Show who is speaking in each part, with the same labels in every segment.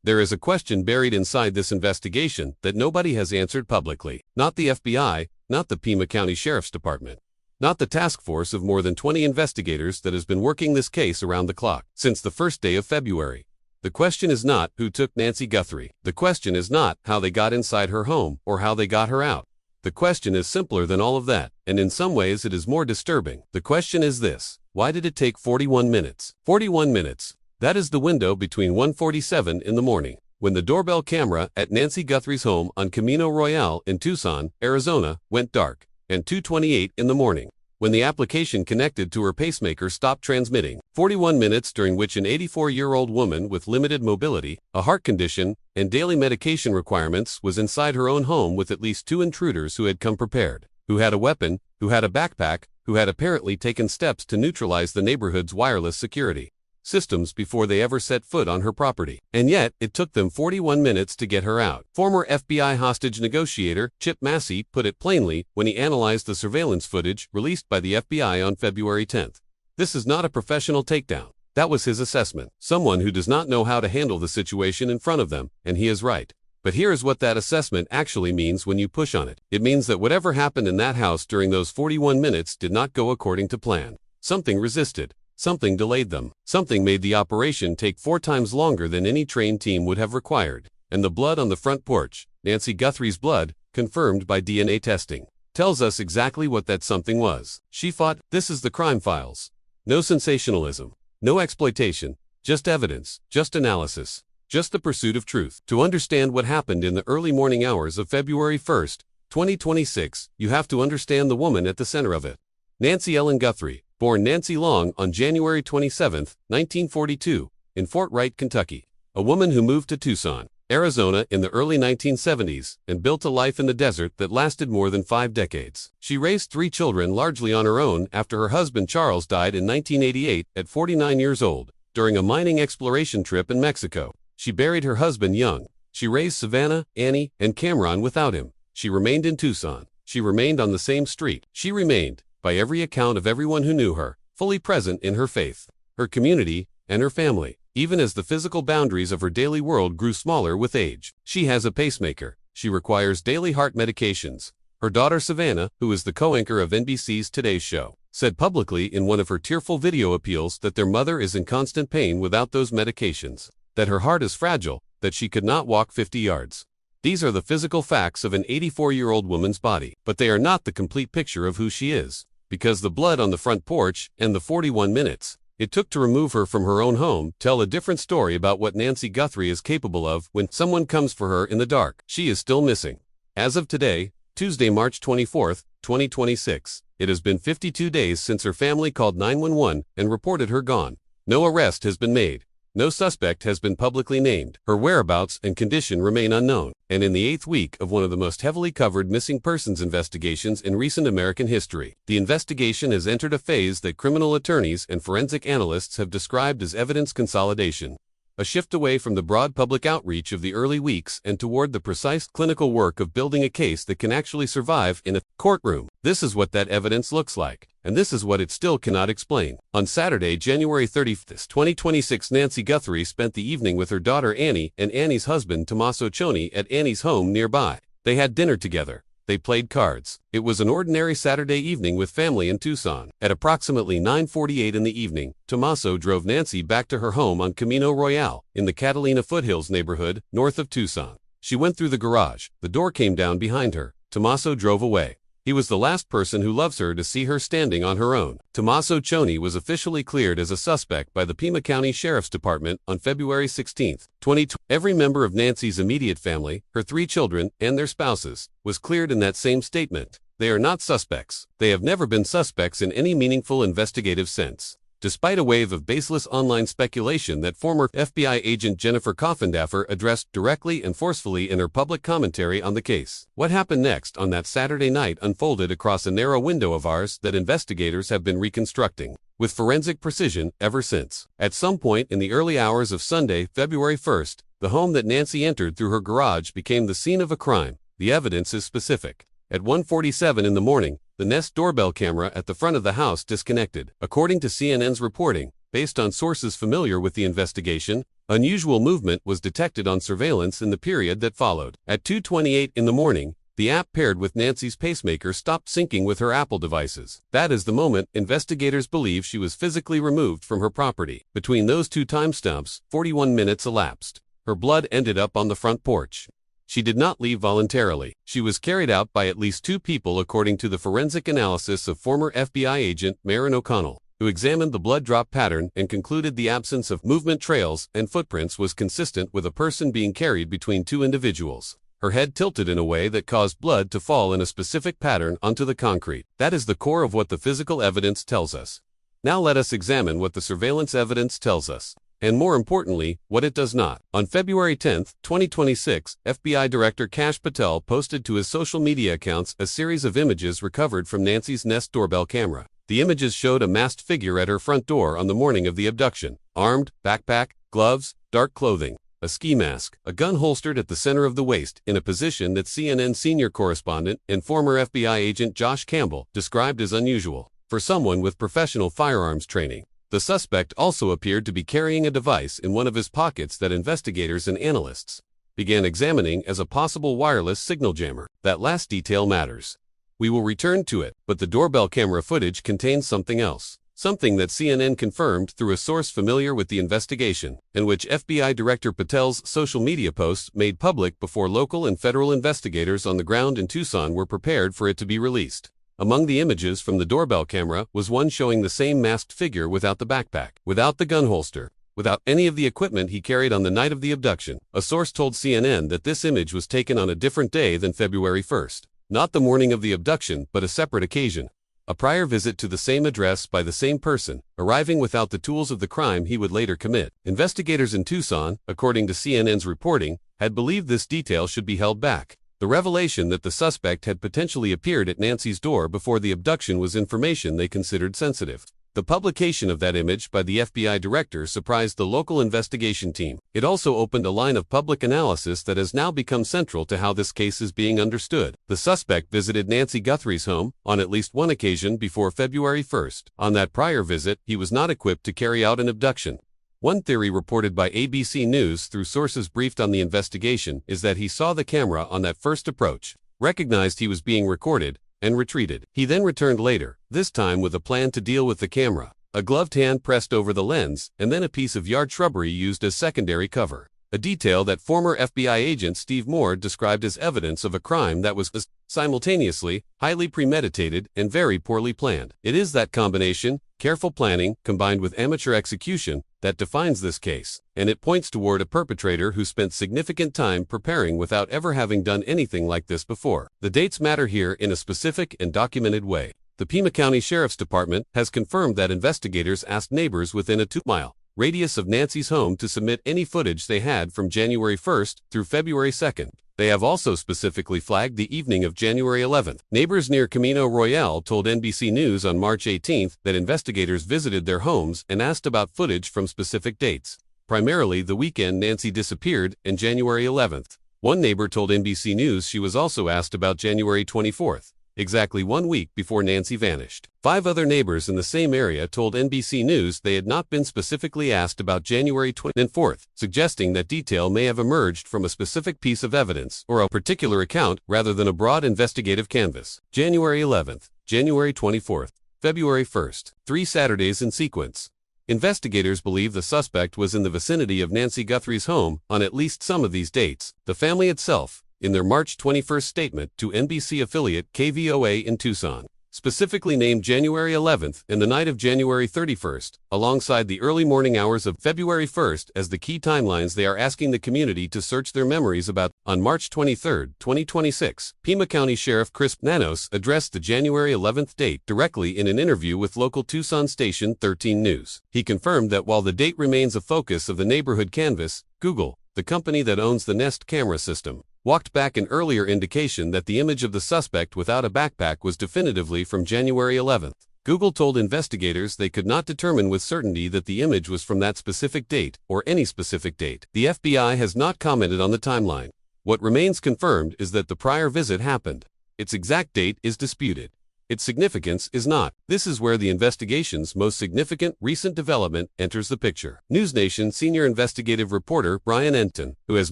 Speaker 1: There is a question buried inside this investigation that nobody has answered publicly. Not the FBI, not the Pima County Sheriff's Department, not the task force of more than 20 investigators that has been working this case around the clock since the first day of February. The question is not who took Nancy Guthrie. The question is not how they got inside her home or how they got her out. The question is simpler than all of that, and in some ways it is more disturbing. The question is this: why did it take 41 minutes? 41 minutes. That is the window between 1:47 in the morning, when the doorbell camera at Nancy Guthrie's home on Camino Royale in Tucson, Arizona, went dark, and 2:28 in the morning, when the application connected to her pacemaker stopped transmitting. 41 minutes during which an 84-year-old woman with limited mobility, a heart condition, and daily medication requirements was inside her own home with at least 2 intruders who had come prepared, who had a weapon, who had a backpack, who had apparently taken steps to neutralize the neighborhood's wireless security systems before they ever set foot on her property. And yet, it took them 41 minutes to get her out. Former FBI hostage negotiator Chip Massey put it plainly when he analyzed the surveillance footage released by the FBI on February 10th. This is not a professional takedown. That was his assessment. Someone who does not know how to handle the situation in front of them, and he is right. But here is what that assessment actually means when you push on it. It means that whatever happened in that house during those 41 minutes did not go according to plan. Something resisted. Something delayed them. Something made the operation take 4 times longer than any trained team would have required. And the blood on the front porch, Nancy Guthrie's blood, confirmed by DNA testing, tells us exactly what that something was. She fought. This is the crime files. No sensationalism. No exploitation. Just evidence. Just analysis. Just the pursuit of truth. To understand what happened in the early morning hours of February 1st, 2026, you have to understand the woman at the center of it. Nancy Ellen Guthrie, born Nancy Long on January 27, 1942, in Fort Wright, Kentucky. A woman who moved to Tucson, Arizona in the early 1970s and built a life in the desert that lasted more than 5 decades. She raised 3 children largely on her own after her husband Charles died in 1988 at 49 years old during a mining exploration trip in Mexico. She buried her husband young. She raised Savannah, Annie, and Cameron without him. She remained in Tucson. She remained on the same street. She remained, by every account of everyone who knew her, fully present in her faith, her community, and her family, even as the physical boundaries of her daily world grew smaller with age. She has a pacemaker. She requires daily heart medications. Her daughter Savannah, who is the co-anchor of NBC's Today's Show, said publicly in one of her tearful video appeals that their mother is in constant pain without those medications, that her heart is fragile, that she could not walk 50 yards. These are the physical facts of an 84-year-old woman's body, but they are not the complete picture of who she is. Because the blood on the front porch and the 41 minutes it took to remove her from her own home tell a different story about what Nancy Guthrie is capable of when someone comes for her in the dark. She is still missing. As of today, Tuesday, March 24, 2026, it has been 52 days since her family called 911 and reported her gone. No arrest has been made. No suspect has been publicly named. Her whereabouts and condition remain unknown. And in the 8th week of one of the most heavily covered missing persons investigations in recent American history, the investigation has entered a phase that criminal attorneys and forensic analysts have described as evidence consolidation. A shift away from the broad public outreach of the early weeks and toward the precise clinical work of building a case that can actually survive in a courtroom. This is what that evidence looks like, and this is what it still cannot explain. On Saturday, January 30th, 2026, Nancy Guthrie spent the evening with her daughter Annie and Annie's husband Tommaso Cioni at Annie's home nearby. They had dinner together. They played cards. It was an ordinary Saturday evening with family in Tucson. At approximately 9:48 in the evening, Tommaso drove Nancy back to her home on Camino Royale, in the Catalina Foothills neighborhood, north of Tucson. She went through the garage. The door came down behind her. Tommaso drove away. He was the last person who loves her to see her standing on her own. Tommaso Cioni was officially cleared as a suspect by the Pima County Sheriff's Department on February 16, 2020. Every member of Nancy's immediate family, her 3 children, and their spouses, was cleared in that same statement. They are not suspects. They have never been suspects in any meaningful investigative sense. Despite a wave of baseless online speculation that former FBI agent Jennifer Coffindaffer addressed directly and forcefully in her public commentary on the case. What happened next on that Saturday night unfolded across a narrow window of ours that investigators have been reconstructing with forensic precision ever since. At some point in the early hours of Sunday, February 1st, the home that Nancy entered through her garage became the scene of a crime. The evidence is specific. At 1:47 in the morning, the Nest doorbell camera at the front of the house disconnected. According to CNN's reporting, Based on sources familiar with the investigation, unusual movement was detected on surveillance in the period that followed. At 2:28 in the morning, the app paired with Nancy's pacemaker stopped syncing with her Apple devices. That is the moment investigators believe she was physically removed from her property. Between those two timestamps, 41 minutes elapsed. Her blood ended up on the front porch. She did not leave voluntarily. She was carried out by at least two people according to the forensic analysis of former FBI agent Marin O'Connell, who examined the blood drop pattern and concluded the absence of movement trails and footprints was consistent with a person being carried between two individuals. Her head tilted in a way that caused blood to fall in a specific pattern onto the concrete. That is the core of what the physical evidence tells us. Now let us examine what the surveillance evidence tells us, and more importantly, what it does not. On February 10, 2026, FBI Director Kash Patel posted to his social media accounts a series of images recovered from Nancy's Nest doorbell camera. The images showed a masked figure at her front door on the morning of the abduction. Armed, backpack, gloves, dark clothing, a ski mask, a gun holstered at the center of the waist, in a position that CNN senior correspondent and former FBI agent Josh Campbell described as unusual for someone with professional firearms training. The suspect also appeared to be carrying a device in one of his pockets that investigators and analysts began examining as a possible wireless signal jammer. That last detail matters. We will return to it, but the doorbell camera footage contains something else. Something that CNN confirmed through a source familiar with the investigation, and which FBI Director Patel's social media posts made public before local and federal investigators on the ground in Tucson were prepared for it to be released. Among the images from the doorbell camera was one showing the same masked figure without the backpack, without the gun holster, without any of the equipment he carried on the night of the abduction. A source told CNN that this image was taken on a different day than February 1st. Not the morning of the abduction, but a separate occasion. A prior visit to the same address by the same person, arriving without the tools of the crime he would later commit. Investigators in Tucson, according to CNN's reporting, had believed this detail should be held back. The revelation that the suspect had potentially appeared at Nancy's door before the abduction was information they considered sensitive. The publication of that image by the FBI director surprised the local investigation team. It also opened a line of public analysis that has now become central to how this case is being understood. The suspect visited Nancy Guthrie's home on at least one occasion before February 1st. On that prior visit, he was not equipped to carry out an abduction. One theory reported by ABC News through sources briefed on the investigation is that he saw the camera on that first approach, recognized he was being recorded, and retreated. He then returned later, this time with a plan to deal with the camera. A gloved hand pressed over the lens, and then a piece of yard shrubbery used as secondary cover. A detail that former FBI agent Steve Moore described as evidence of a crime that was simultaneously highly premeditated and very poorly planned. It is that combination, careful planning combined with amateur execution, that defines this case, and it points toward a perpetrator who spent significant time preparing without ever having done anything like this before. The dates matter here in a specific and documented way. The Pima County Sheriff's Department has confirmed that investigators asked neighbors within a 2-mile radius of Nancy's home to submit any footage they had from January 1st through February 2nd. They have also specifically flagged the evening of January 11th. Neighbors near Camino Royale told NBC News on March 18th that investigators visited their homes and asked about footage from specific dates, primarily the weekend Nancy disappeared and January 11th. One neighbor told NBC News she was also asked about January 24th, exactly 1 week before Nancy vanished. 5 other neighbors in the same area told NBC News they had not been specifically asked about January 24th, suggesting that detail may have emerged from a specific piece of evidence or a particular account rather than a broad investigative canvas. January 11th, January 24th, February 1st, 3 Saturdays in sequence. Investigators believe the suspect was in the vicinity of Nancy Guthrie's home on at least some of these dates. The family itself, in their March 21st statement to NBC affiliate KVOA in Tucson, specifically named January 11th and the night of January 31st, alongside the early morning hours of February 1st as the key timelines they are asking the community to search their memories about. On March 23, 2026, Pima County Sheriff Chris Nanos addressed the January 11th date directly in an interview with local Tucson station 13 News. He confirmed that while the date remains a focus of the neighborhood canvas, Google, the company that owns the Nest camera system, walked back an earlier indication that the image of the suspect without a backpack was definitively from January 11th. Google told investigators they could not determine with certainty that the image was from that specific date or any specific date. The FBI has not commented on the timeline. What remains confirmed is that the prior visit happened. Its exact date is disputed. Its significance is not. This is where the investigation's most significant recent development enters the picture. NewsNation senior investigative reporter Brian Enton, who has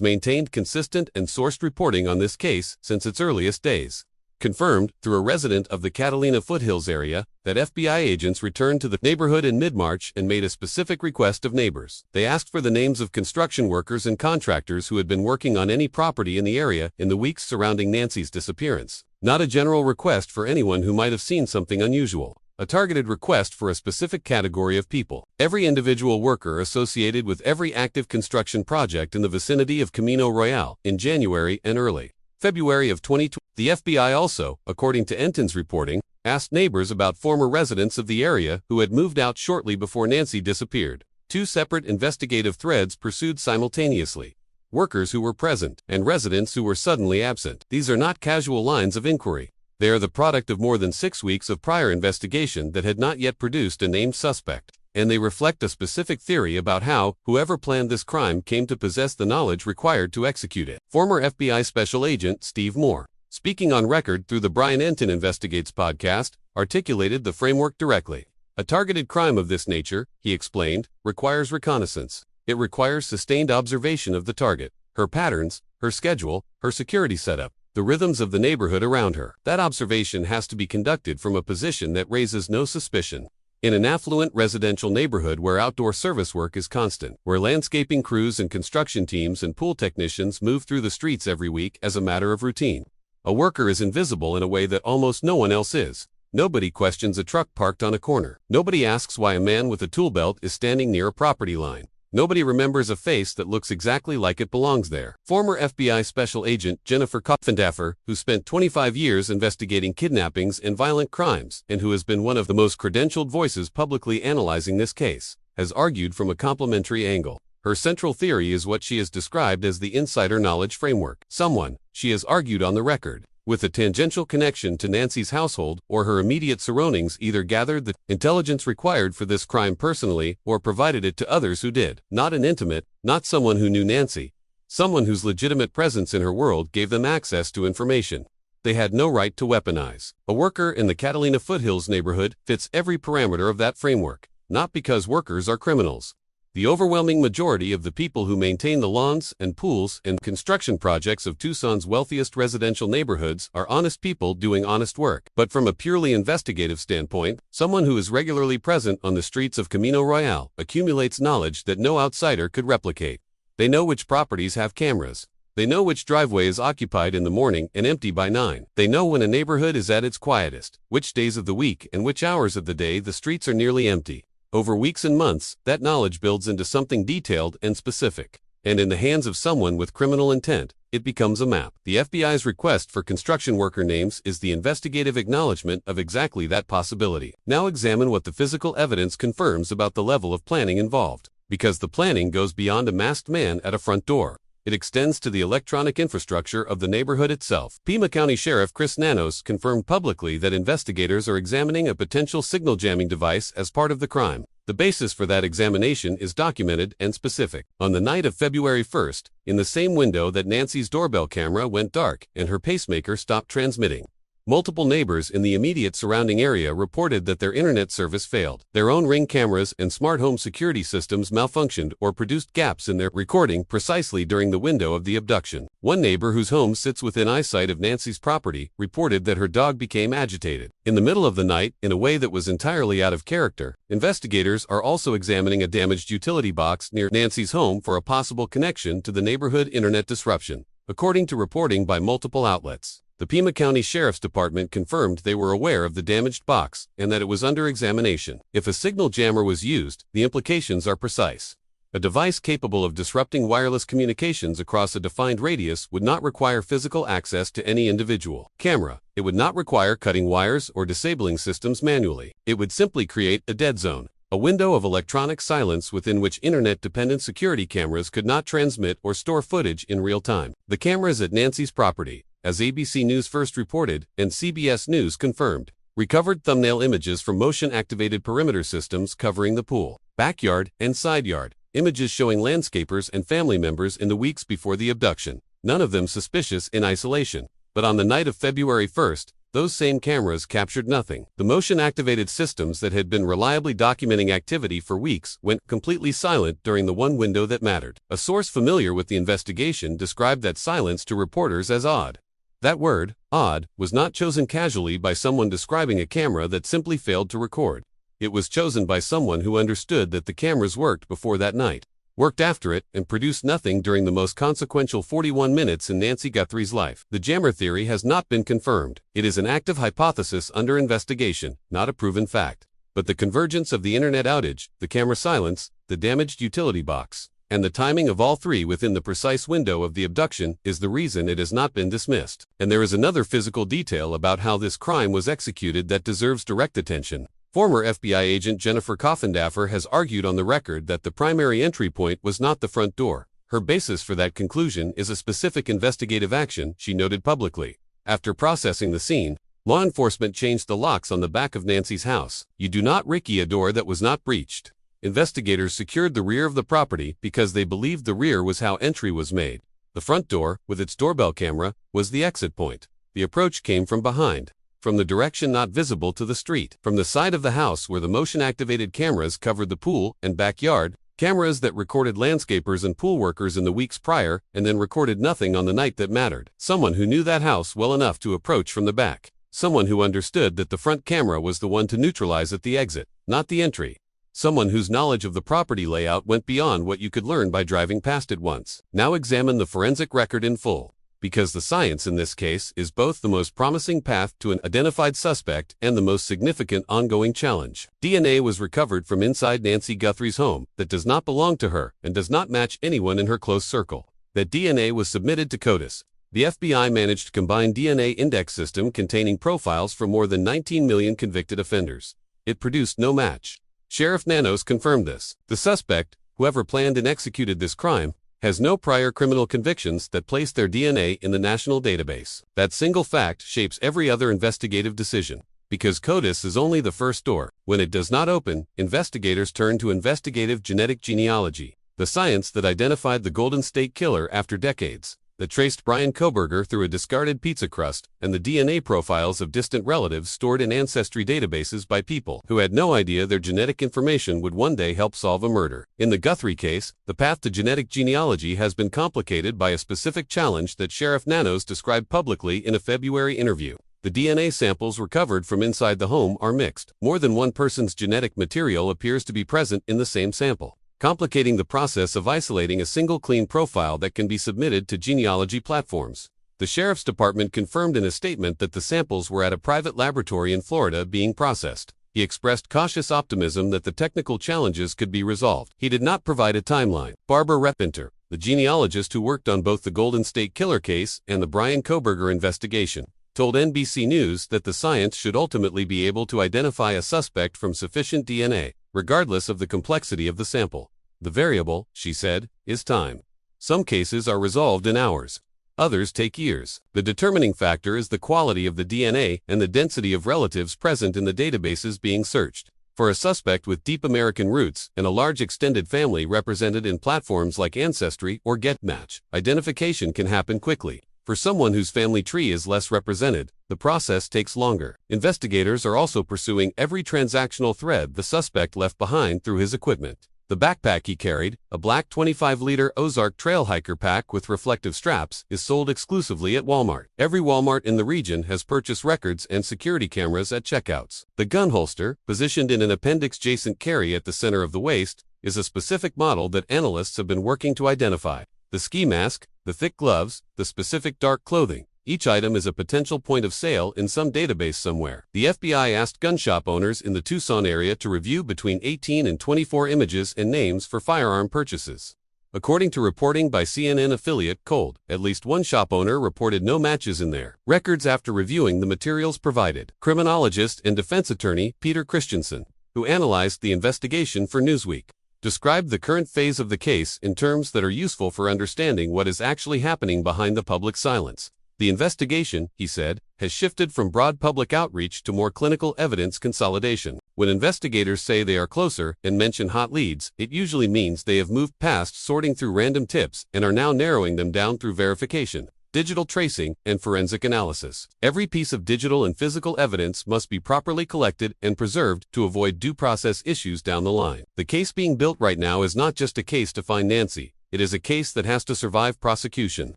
Speaker 1: maintained consistent and sourced reporting on this case since its earliest days, confirmed, through a resident of the Catalina Foothills area, that FBI agents returned to the neighborhood in mid-March and made a specific request of neighbors. They asked for the names of construction workers and contractors who had been working on any property in the area in the weeks surrounding Nancy's disappearance. Not a general request for anyone who might have seen something unusual. A targeted request for a specific category of people. Every individual worker associated with every active construction project in the vicinity of Camino Royale in January and early February of 2020. The FBI also, according to Enton's reporting, asked neighbors about former residents of the area who had moved out shortly before Nancy disappeared. Two separate investigative threads pursued simultaneously. Workers who were present and residents who were suddenly absent. These are not casual lines of inquiry. They are the product of more than 6 weeks of prior investigation that had not yet produced a named suspect, and they reflect a specific theory about how whoever planned this crime came to possess the knowledge required to execute it. Former FBI Special Agent Steve Moore, speaking on record through the Brian Enton Investigates podcast, articulated the framework directly. A targeted crime of this nature, he explained, requires reconnaissance. It requires sustained observation of the target, her patterns, her schedule, her security setup, the rhythms of the neighborhood around her. That observation has to be conducted from a position that raises no suspicion. In an affluent residential neighborhood where outdoor service work is constant, where landscaping crews and construction teams and pool technicians move through the streets every week as a matter of routine, a worker is invisible in a way that almost no one else is. Nobody questions a truck parked on a corner. Nobody asks why a man with a tool belt is standing near a property line. Nobody remembers a face that looks exactly like it belongs there. Former FBI Special Agent Jennifer Kopfendaffer, who spent 25 years investigating kidnappings and violent crimes, and who has been one of the most credentialed voices publicly analyzing this case, has argued from a complementary angle. Her central theory is what she has described as the insider knowledge framework. Someone, she has argued on the record, with a tangential connection to Nancy's household or her immediate surroundings either gathered the intelligence required for this crime personally or provided it to others who did. Not an intimate, not someone who knew Nancy. Someone whose legitimate presence in her world gave them access to information they had no right to weaponize. A worker in the Catalina Foothills neighborhood fits every parameter of that framework, not because workers are criminals. The overwhelming majority of the people who maintain the lawns and pools and construction projects of Tucson's wealthiest residential neighborhoods are honest people doing honest work. But from a purely investigative standpoint, someone who is regularly present on the streets of Camino Royale accumulates knowledge that no outsider could replicate. They know which properties have cameras. They know which driveway is occupied in the morning and empty by 9. They know when a neighborhood is at its quietest, which days of the week and which hours of the day the streets are nearly empty. Over weeks and months, that knowledge builds into something detailed and specific. And in the hands of someone with criminal intent, it becomes a map. The FBI's request for construction worker names is the investigative acknowledgement of exactly that possibility. Now examine what the physical evidence confirms about the level of planning involved. Because the planning goes beyond a masked man at a front door. It extends to the electronic infrastructure of the neighborhood itself. Pima County Sheriff Chris Nanos confirmed publicly that investigators are examining a potential signal jamming device as part of the crime. The basis for that examination is documented and specific. On the night of February 1st, in the same window that Nancy's doorbell camera went dark and her pacemaker stopped transmitting, multiple neighbors in the immediate surrounding area reported that their internet service failed. Their own Ring cameras and smart home security systems malfunctioned or produced gaps in their recording precisely during the window of the abduction. One neighbor whose home sits within eyesight of Nancy's property reported that her dog became agitated in the middle of the night in a way that was entirely out of character. Investigators are also examining a damaged utility box near Nancy's home for a possible connection to the neighborhood internet disruption, according to reporting by multiple outlets. The Pima County Sheriff's Department confirmed they were aware of the damaged box and that it was under examination. If a signal jammer was used, the implications are precise. A device capable of disrupting wireless communications across a defined radius would not require physical access to any individual camera. It would not require cutting wires or disabling systems manually. It would simply create a dead zone, a window of electronic silence within which internet-dependent security cameras could not transmit or store footage in real time. The cameras at Nancy's property, as ABC News first reported and CBS News confirmed, recovered thumbnail images from motion-activated perimeter systems covering the pool, backyard, and side yard, images showing landscapers and family members in the weeks before the abduction, none of them suspicious in isolation. But on the night of February 1st, those same cameras captured nothing. The motion-activated systems that had been reliably documenting activity for weeks went completely silent during the one window that mattered. A source familiar with the investigation described that silence to reporters as odd. That word, odd, was not chosen casually by someone describing a camera that simply failed to record. It was chosen by someone who understood that the cameras worked before that night, worked after it, and produced nothing during the most consequential 41 minutes in Nancy Guthrie's life. The jammer theory has not been confirmed. It is an active hypothesis under investigation, not a proven fact. But the convergence of the internet outage, the camera silence, the damaged utility box, and the timing of all three within the precise window of the abduction is the reason it has not been dismissed. And there is another physical detail about how this crime was executed that deserves direct attention. Former FBI agent Jennifer Coffindaffer has argued on the record that the primary entry point was not the front door. Her basis for that conclusion is a specific investigative action she noted publicly. After processing the scene, law enforcement changed the locks on the back of Nancy's house. You do not rickey a door that was not breached. Investigators secured the rear of the property because they believed the rear was how entry was made. The front door, with its doorbell camera, was the exit point. The approach came from behind, from the direction not visible to the street, from the side of the house where the motion-activated cameras covered the pool and backyard, cameras that recorded landscapers and pool workers in the weeks prior and then recorded nothing on the night that mattered. Someone who knew that house well enough to approach from the back. Someone who understood that the front camera was the one to neutralize at the exit, not the entry. Someone whose knowledge of the property layout went beyond what you could learn by driving past it once. Now examine the forensic record in full, because the science in this case is both the most promising path to an identified suspect and the most significant ongoing challenge. DNA was recovered from inside Nancy Guthrie's home that does not belong to her and does not match anyone in her close circle. That DNA was submitted to CODIS. The FBI managed a combined DNA index system containing profiles for more than 19 million convicted offenders. It produced no match. Sheriff Nanos confirmed this. The suspect, whoever planned and executed this crime, has no prior criminal convictions that place their DNA in the national database. That single fact shapes every other investigative decision. Because CODIS is only the first door. When it does not open, investigators turn to investigative genetic genealogy, the science that identified the Golden State Killer after decades, that traced Bryan Kohberger through a discarded pizza crust, and the DNA profiles of distant relatives stored in ancestry databases by people who had no idea their genetic information would one day help solve a murder. In the Guthrie case, the path to genetic genealogy has been complicated by a specific challenge that Sheriff Nanos described publicly in a February interview. The DNA samples recovered from inside the home are mixed. More than one person's genetic material appears to be present in the same sample, complicating the process of isolating a single clean profile that can be submitted to genealogy platforms. The Sheriff's Department confirmed in a statement that the samples were at a private laboratory in Florida being processed. He expressed cautious optimism that the technical challenges could be resolved. He did not provide a timeline. Barbara Repinter, the genealogist who worked on both the Golden State Killer case and the Bryan Kohberger investigation, told NBC News that the science should ultimately be able to identify a suspect from sufficient DNA, regardless of the complexity of the sample. The variable, she said, is time. Some cases are resolved in hours. Others take years. The determining factor is the quality of the DNA and the density of relatives present in the databases being searched. For a suspect with deep American roots and a large extended family represented in platforms like Ancestry or GetMatch, identification can happen quickly. For someone whose family tree is less represented, the process takes longer. Investigators are also pursuing every transactional thread the suspect left behind through his equipment. The backpack he carried, a black 25-liter Ozark trail hiker pack with reflective straps, is sold exclusively at Walmart. Every Walmart in the region has purchase records and security cameras at checkouts. The gun holster, positioned in an appendix-adjacent carry at the center of the waist, is a specific model that analysts have been working to identify. The ski mask, the thick gloves, the specific dark clothing. Each item is a potential point of sale in some database somewhere. The FBI asked gun shop owners in the Tucson area to review between 18 and 24 images and names for firearm purchases. According to reporting by CNN affiliate Cold, at least one shop owner reported no matches in their records after reviewing the materials provided. Criminologist and defense attorney Peter Christensen, who analyzed the investigation for Newsweek, described the current phase of the case in terms that are useful for understanding what is actually happening behind the public silence. The investigation, he said, has shifted from broad public outreach to more clinical evidence consolidation. When investigators say they are closer and mention hot leads, it usually means they have moved past sorting through random tips and are now narrowing them down through verification. digital tracing, and forensic analysis. Every piece of digital and physical evidence must be properly collected and preserved to avoid due process issues down the line. The case being built right now is not just a case to find Nancy, it is a case that has to survive prosecution.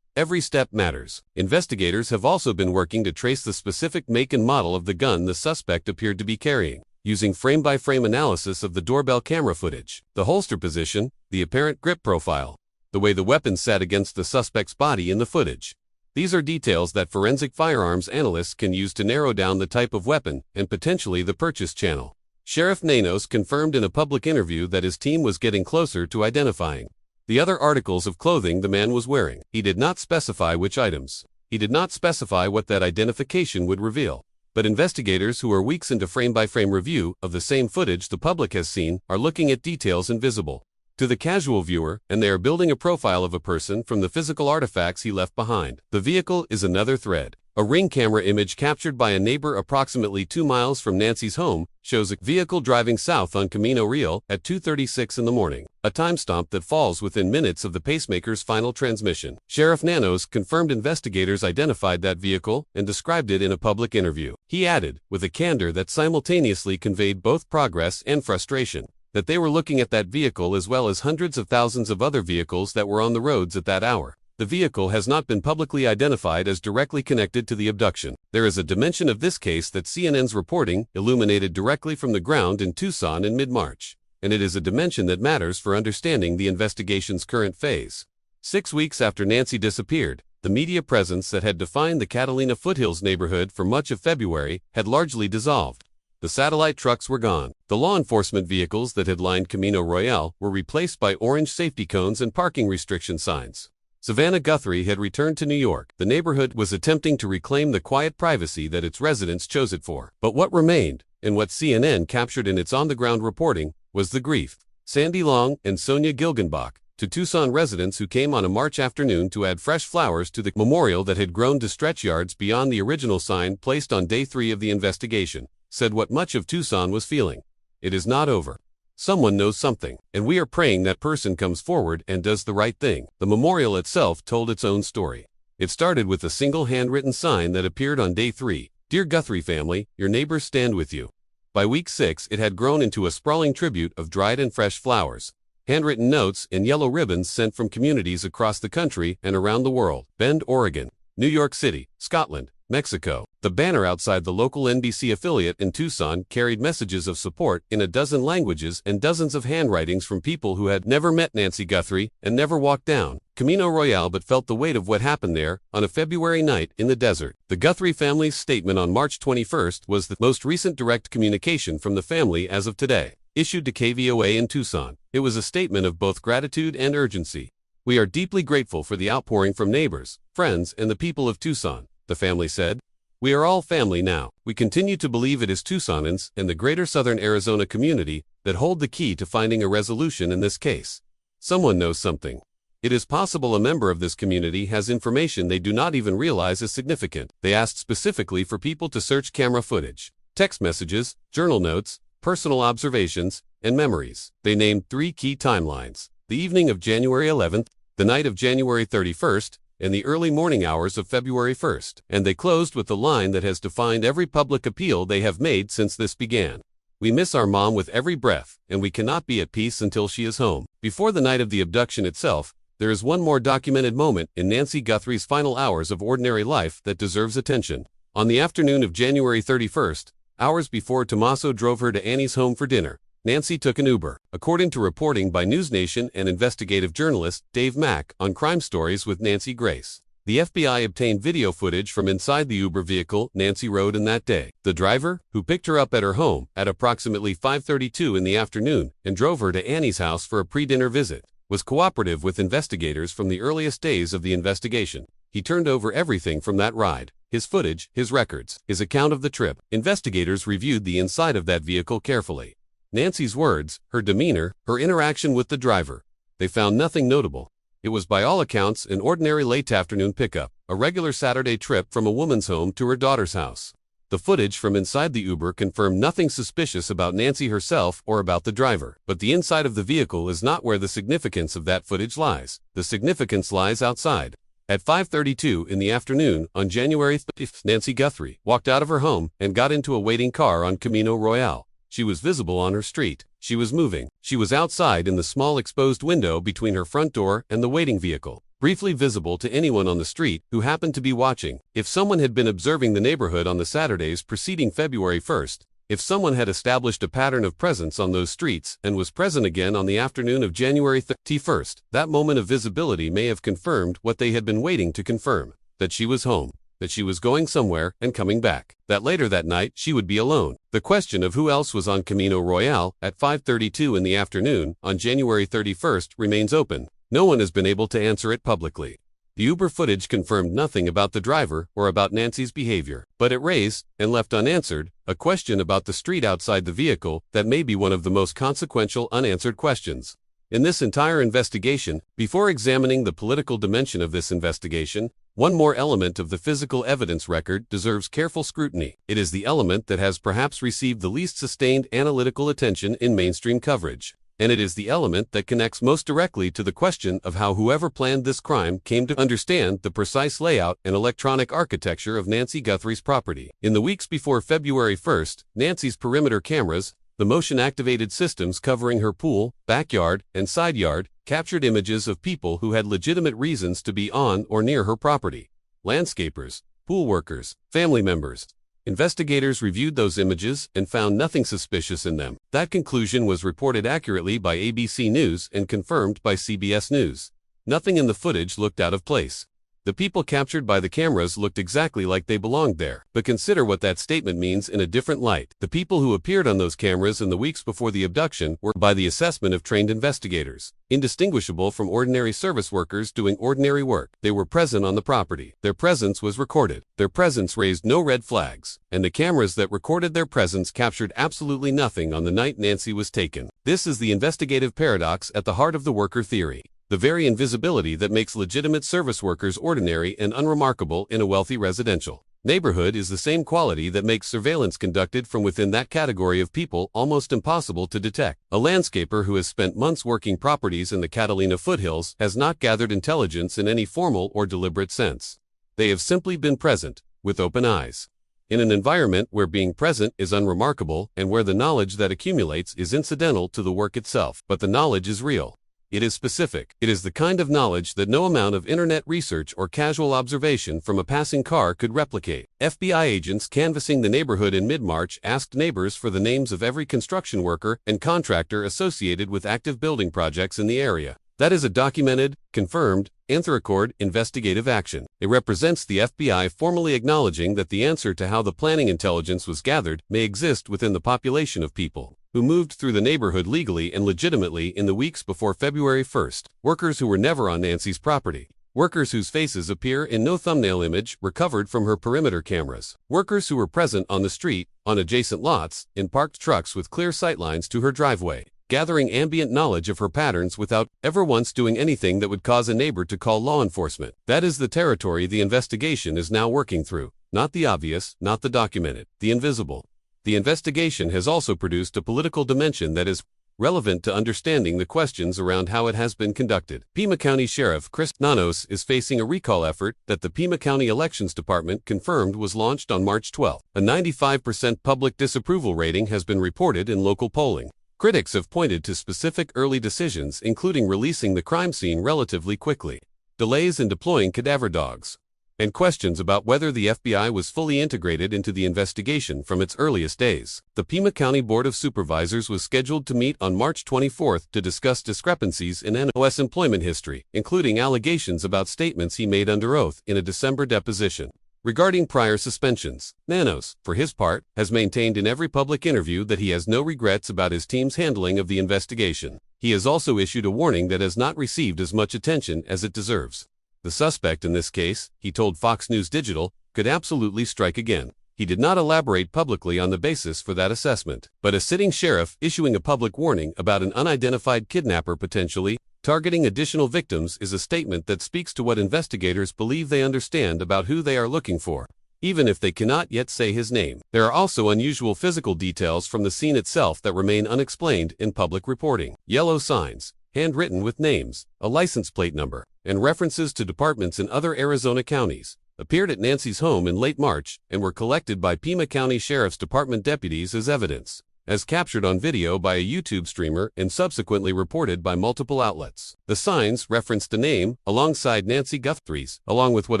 Speaker 1: Every step matters. Investigators have also been working to trace the specific make and model of the gun the suspect appeared to be carrying, using frame-by-frame analysis of the doorbell camera footage, the holster position, the apparent grip profile, the way the weapon sat against the suspect's body in the footage. These are details that forensic firearms analysts can use to narrow down the type of weapon and potentially the purchase channel. Sheriff Nanos confirmed in a public interview that his team was getting closer to identifying the other articles of clothing the man was wearing. He did not specify which items. He did not specify what that identification would reveal. But investigators who are weeks into frame-by-frame review of the same footage the public has seen are looking at details invisible to the casual viewer, and they are building a profile of a person from the physical artifacts he left behind. The vehicle is another thread. A Ring camera image captured by a neighbor approximately 2 miles from Nancy's home shows a vehicle driving south on Camino Real at 2:36 in the morning, a timestamp that falls within minutes of the pacemaker's final transmission. Sheriff Nanos confirmed investigators identified that vehicle and described it in a public interview. He added, with a candor that simultaneously conveyed both progress and frustration, that they were looking at that vehicle as well as hundreds of thousands of other vehicles that were on the roads at that hour. The vehicle has not been publicly identified as directly connected to the abduction. There is a dimension of this case that CNN's reporting illuminated directly from the ground in Tucson in mid-March, and it is a dimension that matters for understanding the investigation's current phase. 6 weeks after Nancy disappeared, the media presence that had defined the Catalina Foothills neighborhood for much of February had largely dissolved. The satellite trucks were gone. The law enforcement vehicles that had lined Camino Royale were replaced by orange safety cones and parking restriction signs. Savannah Guthrie had returned to New York. The neighborhood was attempting to reclaim the quiet privacy that its residents chose it for. But what remained, and what CNN captured in its on-the-ground reporting, was the grief. Sandy Long and Sonia Gilgenbach, two Tucson residents who came on a March afternoon to add fresh flowers to the memorial that had grown to stretch yards beyond the original sign placed on day 3 of the investigation, said what much of Tucson was feeling. It is not over. Someone knows something, and we are praying that person comes forward and does the right thing. The memorial itself told its own story. It started with a single handwritten sign that appeared on day 3. Dear Guthrie family, your neighbors stand with you. By week 6, it had grown into a sprawling tribute of dried and fresh flowers, handwritten notes, and yellow ribbons sent from communities across the country and around the world. Bend, Oregon, New York City, Scotland, Mexico. The banner outside the local NBC affiliate in Tucson carried messages of support in a dozen languages and dozens of handwritings from people who had never met Nancy Guthrie and never walked down Camino Royale but felt the weight of what happened there on a February night in the desert. The Guthrie family's statement on March 21st was the most recent direct communication from the family as of today, issued to KVOA in Tucson. It was a statement of both gratitude and urgency. We are deeply grateful for the outpouring from neighbors, friends, and the people of Tucson, the family said. We are all family now. We continue to believe it is Tucsonans and the greater southern Arizona community that hold the key to finding a resolution in this case. Someone knows something. It is possible a member of this community has information they do not even realize is significant. They asked specifically for people to search camera footage, text messages, journal notes, personal observations, and memories. They named 3 key timelines: the evening of January 11th, the night of January 31st, and the early morning hours of February 1st, and they closed with the line that has defined every public appeal they have made since this began. We miss our mom with every breath, and we cannot be at peace until she is home. Before the night of the abduction itself, there is one more documented moment in Nancy Guthrie's final hours of ordinary life that deserves attention. On the afternoon of January 31st, hours before Tommaso drove her to Annie's home for dinner, Nancy took an Uber. According to reporting by NewsNation and investigative journalist Dave Mack on Crime Stories with Nancy Grace, the FBI obtained video footage from inside the Uber vehicle Nancy rode in that day. The driver, who picked her up at her home at approximately 5:32 in the afternoon and drove her to Annie's house for a pre-dinner visit, was cooperative with investigators from the earliest days of the investigation. He turned over everything from that ride: his footage, his records, his account of the trip. Investigators reviewed the inside of that vehicle carefully. Nancy's words, her demeanor, her interaction with the driver. They found nothing notable. It was by all accounts an ordinary late afternoon pickup, a regular Saturday trip from a woman's home to her daughter's house. The footage from inside the Uber confirmed nothing suspicious about Nancy herself or about the driver. But the inside of the vehicle is not where the significance of that footage lies. The significance lies outside. At 5:32 in the afternoon on January 5th, Nancy Guthrie walked out of her home and got into a waiting car on Camino Royale. She was visible on her street. She was moving. She was outside in the small exposed window between her front door and the waiting vehicle, briefly visible to anyone on the street who happened to be watching. If someone had been observing the neighborhood on the Saturdays preceding February 1st, if someone had established a pattern of presence on those streets and was present again on the afternoon of January 31st, that moment of visibility may have confirmed what they had been waiting to confirm, that she was home, that she was going somewhere and coming back, that later that night she would be alone. The question of who else was on Camino Royale at 5:32 in the afternoon on January 31st remains open. No one has been able to answer it publicly. The Uber footage confirmed nothing about the driver or about Nancy's behavior, but it raised, and left unanswered, a question about the street outside the vehicle that may be one of the most consequential unanswered questions in this entire investigation. Before examining the political dimension of this investigation, one more element of the physical evidence record deserves careful scrutiny. It is the element that has perhaps received the least sustained analytical attention in mainstream coverage. And it is the element that connects most directly to the question of how whoever planned this crime came to understand the precise layout and electronic architecture of Nancy Guthrie's property. In the weeks before February 1st, Nancy's perimeter cameras, the motion-activated systems covering her pool, backyard, and side yard, captured images of people who had legitimate reasons to be on or near her property: landscapers, pool workers, family members. Investigators reviewed those images and found nothing suspicious in them. That conclusion was reported accurately by ABC News and confirmed by CBS News. Nothing in the footage looked out of place. The people captured by the cameras looked exactly like they belonged there. But consider what that statement means in a different light. The people who appeared on those cameras in the weeks before the abduction were, by the assessment of trained investigators, indistinguishable from ordinary service workers doing ordinary work. They were present on the property. Their presence was recorded. Their presence raised no red flags, and the cameras that recorded their presence captured absolutely nothing on the night Nancy was taken. This is the investigative paradox at the heart of the worker theory. The very invisibility that makes legitimate service workers ordinary and unremarkable in a wealthy residential neighborhood is the same quality that makes surveillance conducted from within that category of people almost impossible to detect. A landscaper who has spent months working properties in the Catalina Foothills has not gathered intelligence in any formal or deliberate sense. They have simply been present, with open eyes, in an environment where being present is unremarkable and where the knowledge that accumulates is incidental to the work itself. But the knowledge is real. It is specific. It is the kind of knowledge that no amount of internet research or casual observation from a passing car could replicate. FBI agents canvassing the neighborhood in mid-March asked neighbors for the names of every construction worker and contractor associated with active building projects in the area. That is a documented, confirmed, anti-record investigative action. It represents the FBI formally acknowledging that the answer to how the planning intelligence was gathered may exist within the population of people who moved through the neighborhood legally and legitimately in the weeks before February 1st. Workers who were never on Nancy's property. Workers whose faces appear in no thumbnail image recovered from her perimeter cameras. Workers who were present on the street, on adjacent lots, in parked trucks with clear sightlines to her driveway, gathering ambient knowledge of her patterns without ever once doing anything that would cause a neighbor to call law enforcement. That is the territory the investigation is now working through. Not the obvious, not the documented, the invisible. The investigation has also produced a political dimension that is relevant to understanding the questions around how it has been conducted. Pima County Sheriff Chris Nanos is facing a recall effort that the Pima County Elections Department confirmed was launched on March 12. A 95% public disapproval rating has been reported in local polling. Critics have pointed to specific early decisions, including releasing the crime scene relatively quickly, delays in deploying cadaver dogs, and questions about whether the FBI was fully integrated into the investigation from its earliest days. The Pima County Board of Supervisors was scheduled to meet on March 24 to discuss discrepancies in Nanos' employment history, including allegations about statements he made under oath in a December deposition. Regarding prior suspensions, Nanos, for his part, has maintained in every public interview that he has no regrets about his team's handling of the investigation. He has also issued a warning that has not received as much attention as it deserves. The suspect in this case, he told Fox News Digital, could absolutely strike again. He did not elaborate publicly on the basis for that assessment, but a sitting sheriff issuing a public warning about an unidentified kidnapper potentially targeting additional victims is a statement that speaks to what investigators believe they understand about who they are looking for, even if they cannot yet say his name. There are also unusual physical details from the scene itself that remain unexplained in public reporting. Yellow signs, handwritten with names, a license plate number, and references to departments in other Arizona counties appeared at Nancy's home in late March and were collected by Pima County Sheriff's Department deputies as evidence, as captured on video by a YouTube streamer and subsequently reported by multiple outlets. The signs referenced a name alongside Nancy Guthrie's, along with what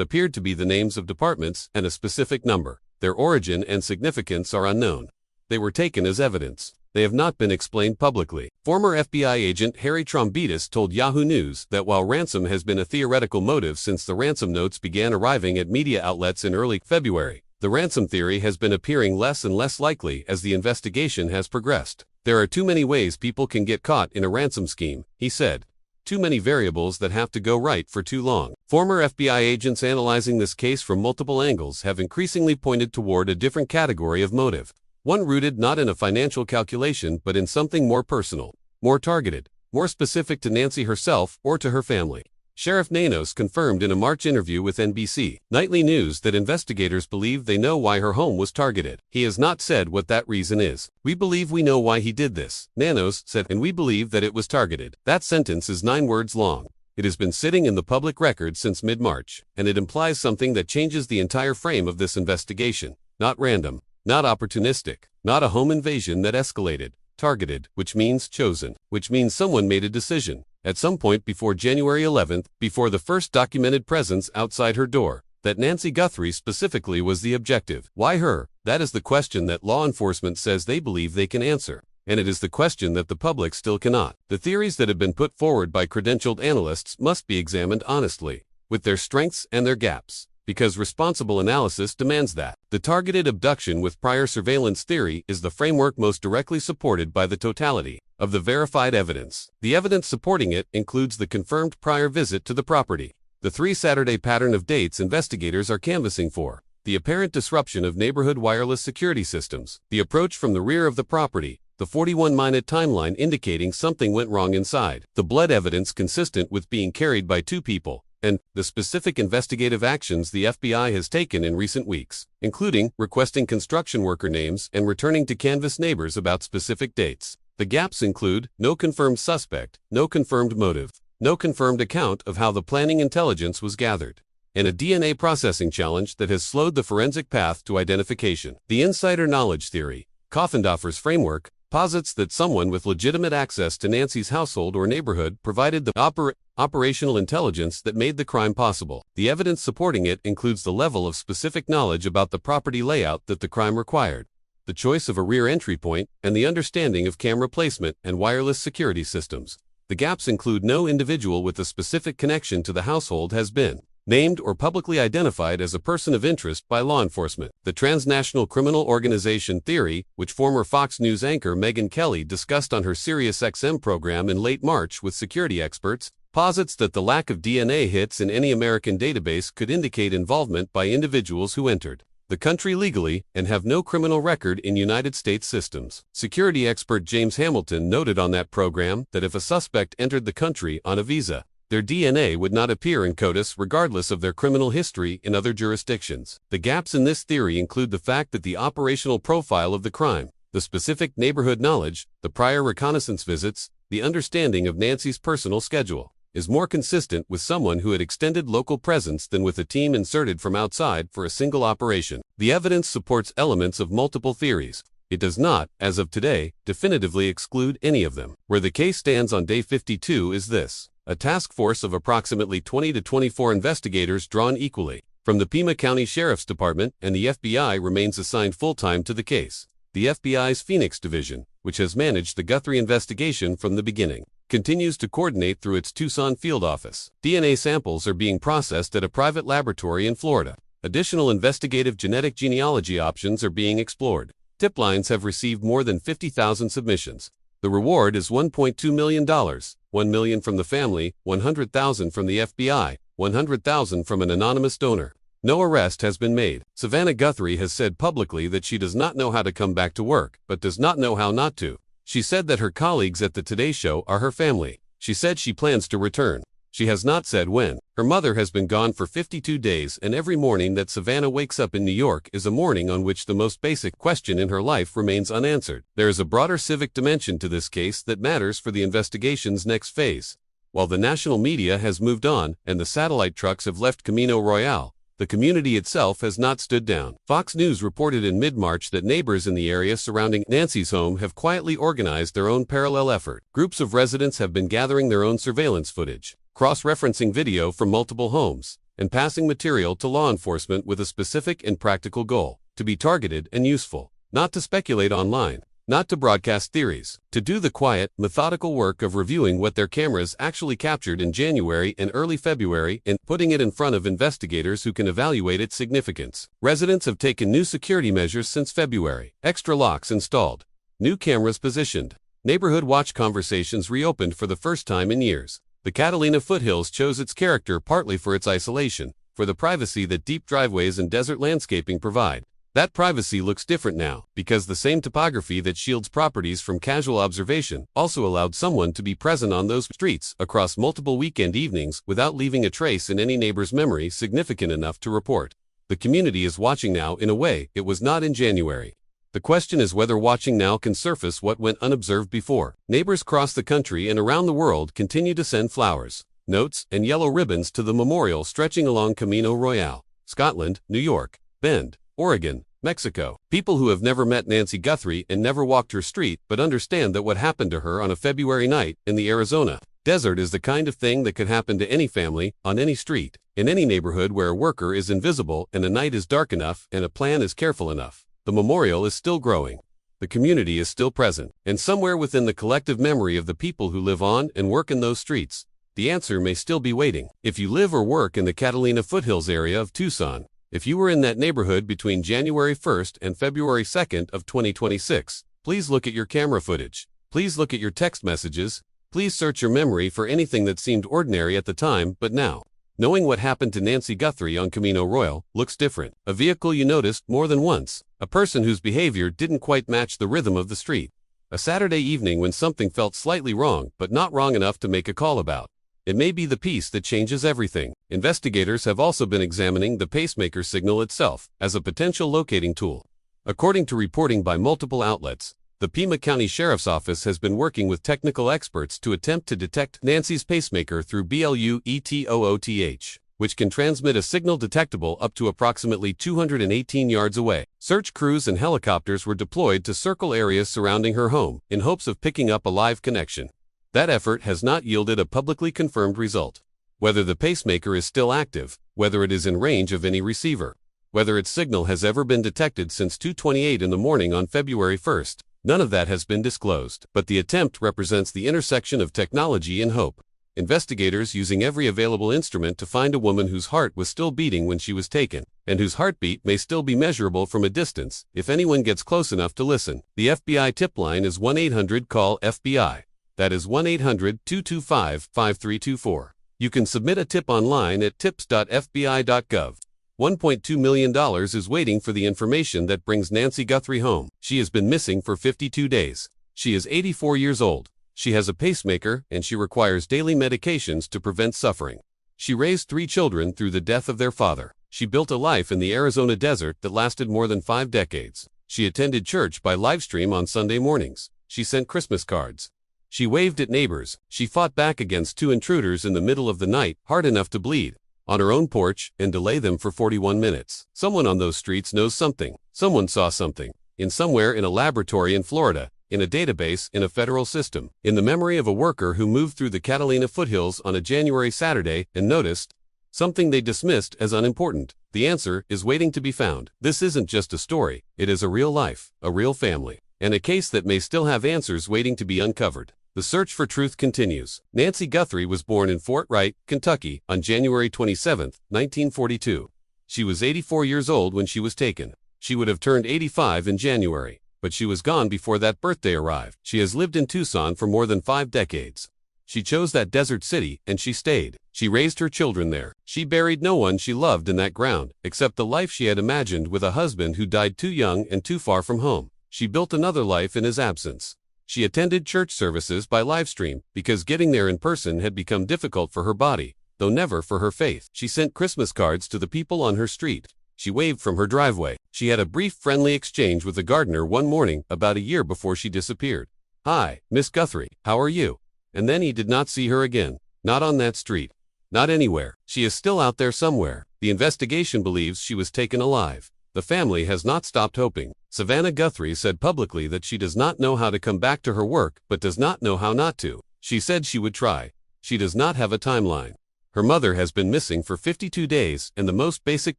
Speaker 1: appeared to be the names of departments and a specific number. Their origin and significance are unknown. They were taken as evidence. They have not been explained publicly. Former FBI agent Harry Trombitis told Yahoo News that while ransom has been a theoretical motive since the ransom notes began arriving at media outlets in early February, the ransom theory has been appearing less and less likely as the investigation has progressed. There are too many ways people can get caught in a ransom scheme, he said. Too many variables that have to go right for too long. Former FBI agents analyzing this case from multiple angles have increasingly pointed toward a different category of motive. One rooted not in a financial calculation but in something more personal, more targeted, more specific to Nancy herself or to her family. Sheriff Nanos confirmed in a March interview with NBC Nightly News that investigators believe they know why her home was targeted. He has not said what that reason is. "We believe we know why he did this," Nanos said, "and we believe that it was targeted." That sentence is 9 words long. It has been sitting in the public record since mid-March, and it implies something that changes the entire frame of this investigation. Not random, not opportunistic, not a home invasion that escalated. Targeted, which means chosen, which means someone made a decision at some point before January 11th, before the first documented presence outside her door, that Nancy Guthrie specifically was the objective. Why her? That is the question that law enforcement says they believe they can answer, and it is the question that the public still cannot. The theories that have been put forward by credentialed analysts must be examined honestly, with their strengths and their gaps, because responsible analysis demands that. The targeted abduction with prior surveillance theory is the framework most directly supported by the totality of the verified evidence. The evidence supporting it includes the confirmed prior visit to the property, the 3 Saturday pattern of dates investigators are canvassing for, the apparent disruption of neighborhood wireless security systems, the approach from the rear of the property, the 41-minute timeline indicating something went wrong inside, the blood evidence consistent with being carried by 2 people, and the specific investigative actions the FBI has taken in recent weeks, including requesting construction worker names and returning to canvass neighbors about specific dates. The gaps include no confirmed suspect, no confirmed motive, no confirmed account of how the planning intelligence was gathered, and a DNA processing challenge that has slowed the forensic path to identification. The insider knowledge theory, Coffendorfer's framework, posits that someone with legitimate access to Nancy's household or neighborhood provided the operational intelligence that made the crime possible. The evidence supporting it includes the level of specific knowledge about the property layout that the crime required, the choice of a rear entry point, and the understanding of camera placement and wireless security systems. The gaps include no individual with a specific connection to the household has been named or publicly identified as a person of interest by law enforcement. The transnational criminal organization theory, which former Fox News anchor Megyn Kelly discussed on her SiriusXM program in late March with security experts, posits that the lack of DNA hits in any American database could indicate involvement by individuals who entered the country legally and have no criminal record in United States systems. Security expert James Hamilton noted on that program that if a suspect entered the country on a visa, their DNA would not appear in CODIS regardless of their criminal history in other jurisdictions. The gaps in this theory include the fact that the operational profile of the crime, the specific neighborhood knowledge, the prior reconnaissance visits, the understanding of Nancy's personal schedule, is more consistent with someone who had extended local presence than with a team inserted from outside for a single operation. The evidence supports elements of multiple theories. It does not, as of today, definitively exclude any of them. Where the case stands on day 52 is this: a task force of approximately 20 to 24 investigators drawn equally from the Pima County Sheriff's Department and the FBI remains assigned full-time to the case. The FBI's Phoenix Division, which has managed the Guthrie investigation from the beginning, continues to coordinate through its Tucson field office. DNA samples are being processed at a private laboratory in Florida. Additional investigative genetic genealogy options are being explored. Tip lines have received more than 50,000 submissions. The reward is $1.2 million, $1 million from the family, $100,000 from the FBI, $100,000 from an anonymous donor. No arrest has been made. Savannah Guthrie has said publicly that she does not know how to come back to work, but does not know how not to. She said that her colleagues at the Today Show are her family. She said she plans to return. She has not said when. Her mother has been gone for 52 days, and every morning that Savannah wakes up in New York is a morning on which the most basic question in her life remains unanswered. There is a broader civic dimension to this case that matters for the investigation's next phase. While the national media has moved on and the satellite trucks have left Camino Royale, the community itself has not stood down. Fox News reported in mid-March that neighbors in the area surrounding Nancy's home have quietly organized their own parallel effort. Groups of residents have been gathering their own surveillance footage, cross-referencing video from multiple homes, and passing material to law enforcement with a specific and practical goal: to be targeted and useful, not to speculate online, not to broadcast theories, to do the quiet, methodical work of reviewing what their cameras actually captured in January and early February and putting it in front of investigators who can evaluate its significance. Residents have taken new security measures since February: extra locks installed, new cameras positioned, neighborhood watch conversations reopened for the first time in years. The Catalina Foothills chose its character partly for its isolation, for the privacy that deep driveways and desert landscaping provide. That privacy looks different now, because the same topography that shields properties from casual observation also allowed someone to be present on those streets across multiple weekend evenings without leaving a trace in any neighbor's memory significant enough to report. The community is watching now in a way it was not in January. The question is whether watching now can surface what went unobserved before. Neighbors across the country and around the world continue to send flowers, notes, and yellow ribbons to the memorial stretching along Camino Royale. Scotland, New York, Bend, Oregon, Mexico. People who have never met Nancy Guthrie and never walked her street but understand that what happened to her on a February night in the Arizona desert is the kind of thing that could happen to any family, on any street, in any neighborhood where a worker is invisible and a night is dark enough and a plan is careful enough. The memorial is still growing. The community is still present, and somewhere within the collective memory of the people who live on and work in those streets, the answer may still be waiting. If you live or work in the Catalina Foothills area of Tucson, if you were in that neighborhood between January 1st and February 2nd of 2026, please look at your camera footage. Please look at your text messages. Please search your memory for anything that seemed ordinary at the time but now, knowing what happened to Nancy Guthrie on Camino Royale, looks different. A vehicle you noticed more than once. A person whose behavior didn't quite match the rhythm of the street. A Saturday evening when something felt slightly wrong but not wrong enough to make a call about. It may be the piece that changes everything. Investigators have also been examining the pacemaker signal itself as a potential locating tool. According to reporting by multiple outlets, the Pima County Sheriff's Office has been working with technical experts to attempt to detect Nancy's pacemaker through BLUETOOTH, which can transmit a signal detectable up to approximately 218 yards away. Search crews and helicopters were deployed to circle areas surrounding her home in hopes of picking up a live connection. That effort has not yielded a publicly confirmed result. Whether the pacemaker is still active, whether it is in range of any receiver, whether its signal has ever been detected since 2:28 in the morning on February 1st, none of that has been disclosed. But the attempt represents the intersection of technology and hope. Investigators using every available instrument to find a woman whose heart was still beating when she was taken, and whose heartbeat may still be measurable from a distance if anyone gets close enough to listen. The FBI tip line is 1-800-CALL-FBI. That is 1-800-225-5324. You can submit a tip online at tips.fbi.gov. $1.2 million is waiting for the information that brings Nancy Guthrie home. She has been missing for 52 days. She is 84 years old. She has a pacemaker and she requires daily medications to prevent suffering. She raised 3 children through the death of their father. She built a life in the Arizona desert that lasted more than 5 decades. She attended church by livestream on Sunday mornings. She sent Christmas cards. She waved at neighbors. She fought back against 2 intruders in the middle of the night, hard enough to bleed, on her own porch, and delay them for 41 minutes. Someone on those streets knows something. Someone saw something. Somewhere in a laboratory in Florida, in a database, in a federal system, in the memory of a worker who moved through the Catalina Foothills on a January Saturday and noticed something they dismissed as unimportant. The answer is waiting to be found. This isn't just a story. It is a real life, a real family, and a case that may still have answers waiting to be uncovered. The search for truth continues. Nancy Guthrie was born in Fort Wright, Kentucky, on January 27, 1942. She was 84 years old when she was taken. She would have turned 85 in January, but she was gone before that birthday arrived. She has lived in Tucson for more than 5 decades. She chose that desert city, and she stayed. She raised her children there. She buried no one she loved in that ground, except the life she had imagined with a husband who died too young and too far from home. She built another life in his absence. She attended church services by livestream because getting there in person had become difficult for her body, though never for her faith. She sent Christmas cards to the people on her street. She waved from her driveway. She had a brief friendly exchange with the gardener one morning about a year before she disappeared. "Hi, Miss Guthrie, how are you?" And then he did not see her again. Not on that street. Not anywhere. She is still out there somewhere. The investigation believes she was taken alive. The family has not stopped hoping. Savannah Guthrie said publicly that she does not know how to come back to her work but does not know how not to. She said she would try. She does not have a timeline. Her mother has been missing for 52 days, and the most basic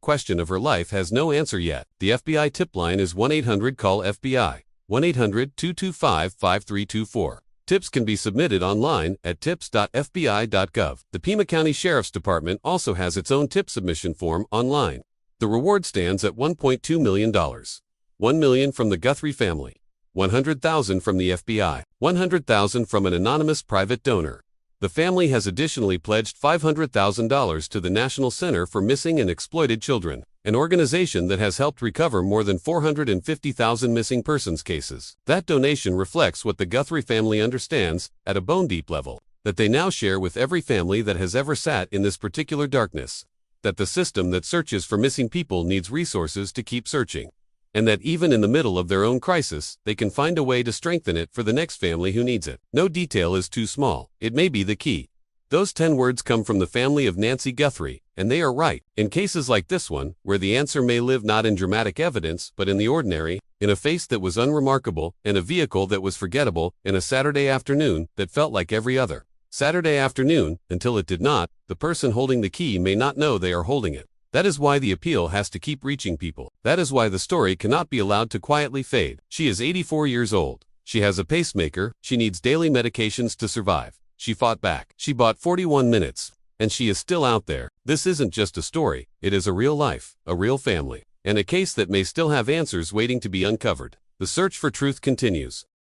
Speaker 1: question of her life has no answer yet. The FBI tip line is 1-800-CALL-FBI, 1-800-225-5324. Tips can be submitted online at tips.fbi.gov. The Pima County Sheriff's Department also has its own tip submission form online. The reward stands at $1.2 million. $1 million from the Guthrie family, $100,000 from the FBI, $100,000 from an anonymous private donor. The family has additionally pledged $500,000 to the National Center for Missing and Exploited Children, an organization that has helped recover more than 450,000 missing persons cases. That donation reflects what the Guthrie family understands, at a bone-deep level, that they now share with every family that has ever sat in this particular darkness. That the system that searches for missing people needs resources to keep searching. And that even in the middle of their own crisis, they can find a way to strengthen it for the next family who needs it. No detail is too small. It may be the key. Those 10 words come from the family of Nancy Guthrie, and they are right. In cases like this one, where the answer may live not in dramatic evidence, but in the ordinary, in a face that was unremarkable, in a vehicle that was forgettable, in a Saturday afternoon that felt like every other Saturday afternoon, until it did not, the person holding the key may not know they are holding it. That is why the appeal has to keep reaching people. That is why the story cannot be allowed to quietly fade. She is 84 years old. She has a pacemaker. She needs daily medications to survive. She fought back. She bought 41 minutes. And she is still out there. This isn't just a story. It is a real life, a real family, and a case that may still have answers waiting to be uncovered. The search for truth continues.